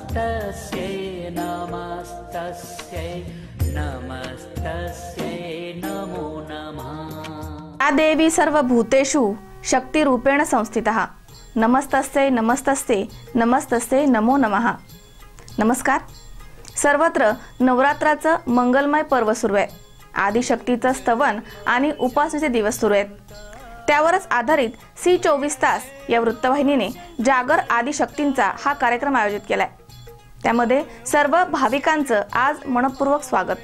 नमस्तस्यै नमस्तस्यै नमस्तस्यै नमो नमः। या देवी सर्वभूतेषु शक्तिरूपेण संस्थितः। नमस्तस्यै नमस्तस्यै नमस्तस्यै नमो नमः। नमस्कार। सर्वत्र नवरात्राचं मंगलमय पर्व सुरू आहे। आदिशक्तीचं स्तवन आणि उपासनेचे दिवस सुरू आहेत। त्यावरच आधारित C24 तास या वृत्तवाहिनीने जागर आदिशक्तींचा हा कार्यक्रम आयोजित केलाय। त्यामध्ये सर्व भाविकांचं आज मनपूर्वक स्वागत।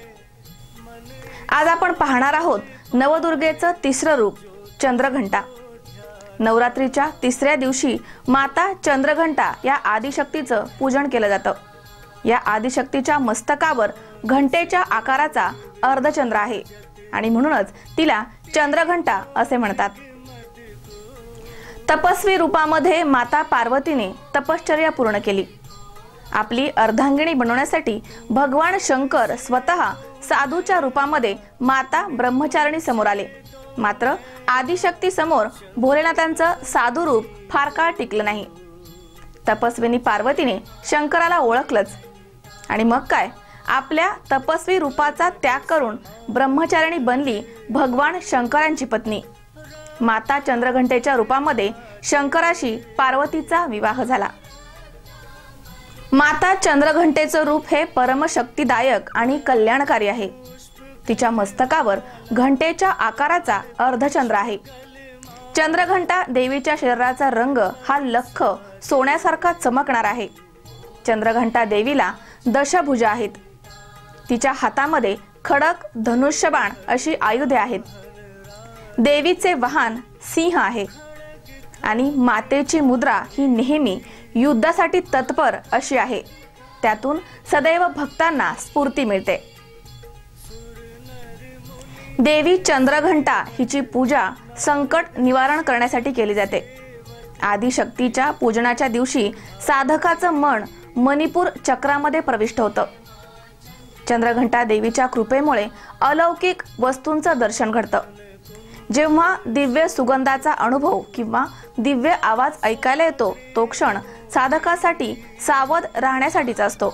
आज आपण पाहणार आहोत नवदुर्गेचं तिसरं रूप चंद्रघंटा। नवरात्रीच्या तिसऱ्या दिवशी माता चंद्रघंटा या आदिशक्तीचं पूजन केलं जातं। या आदिशक्तीच्या मस्तकावर घंटेच्या आकाराचा अर्धचंद्र आहे आणि म्हणूनच तिला चंद्रघंटा असे म्हणतात। तपस्वी रूपामध्ये माता पार्वतीने तपश्चर्या पूर्ण केली। आपली अर्धांगिनी बनवण्यासाठी भगवान शंकर स्वतः साधूच्या रूपामध्ये माता ब्रह्मचारिणी समोर आले। मात्र आदिशक्ती समोर भोलेनाथांचं साधू रूप फार काळ टिकलं नाही। तपस्विनी पार्वतीने शंकराला ओळखलंच आणि मग काय, आपल्या तपस्वी रूपाचा त्याग करून ब्रह्मचारिणी बनली भगवान शंकरांची पत्नी। माता चंद्रघंटेच्या रूपामध्ये शंकराशी पार्वतीचा विवाह झाला। माता चंद्रघंटेचं रूप हे परमशक्तिदायक आणि कल्याणकारी आहे। तिच्या मस्तकावर घंटेच्या आकाराचा अर्धचंद्र आहे। चंद्रघंटा देवीच्या शरीराचा रंग हा लख्ख सोन्यासारखा चमकणार आहे। चंद्रघंटा देवीला दशभुजा आहेत। तिच्या हातामध्ये खडक, धनुष्यबाण अशी आयुधे आहेत। देवीचे वाहन सिंह आहे आणि मातेची मुद्रा ही नेहमी युद्धासाठी तत्पर अशी आहे। त्यातून सदैव भक्तांना स्फूर्ती मिळते। देवी चंद्रघंटा हिची पूजा संकट निवारण करण्यासाठी केली जाते। आदिशक्तीच्या पूजनाच्या दिवशी साधकाचं मन मणिपूर चक्रामध्ये प्रविष्ट होतं। चंद्रघंटा देवीच्या कृपेमुळे अलौकिक वस्तूंचं दर्शन घडतं। जेव्हा दिव्य सुगंधाचा अनुभव किंवा दिव्य आवाज ऐकायला येतो तो क्षण साधकासाठी सावध राहण्यासाठीचा असतो।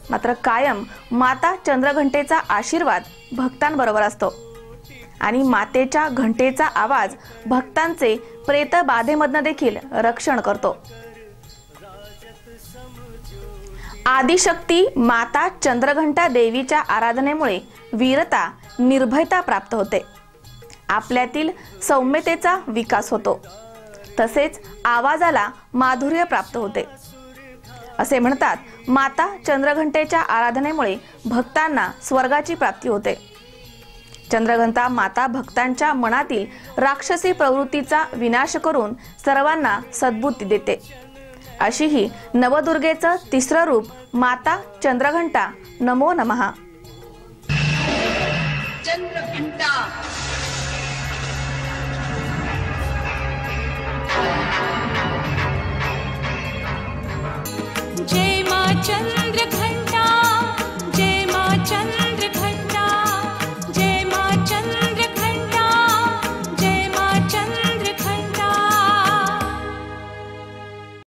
मात्र कायम माता चंद्रघंटेचा आशीर्वाद भक्तांबरोबर असतो आणि मातेच्या घंटेचा आवाज भक्तांचे प्रेतबाधेमधनं देखील रक्षण करतो। आदिशक्ती माता चंद्रघंटा देवीच्या आराधनेमुळे वीरता, निर्भयता प्राप्त होते। आपल्यातील सौम्यतेचा विकास होतो, तसेच आवाजाला माधुर्य प्राप्त होते। असे म्हणतात माता चंद्रघंटेच्या आराधनेमुळे भक्तांना स्वर्गाची प्राप्ती होते। चंद्रघंटा माता भक्तांच्या मनातील राक्षसी प्रवृत्तीचा विनाश करून सर्वांना सद्बुद्धी देते। अशी ही नवदुर्गेचं तिसरं रूप माता चंद्रघंटा। नमो नमः। चंद्रघंटा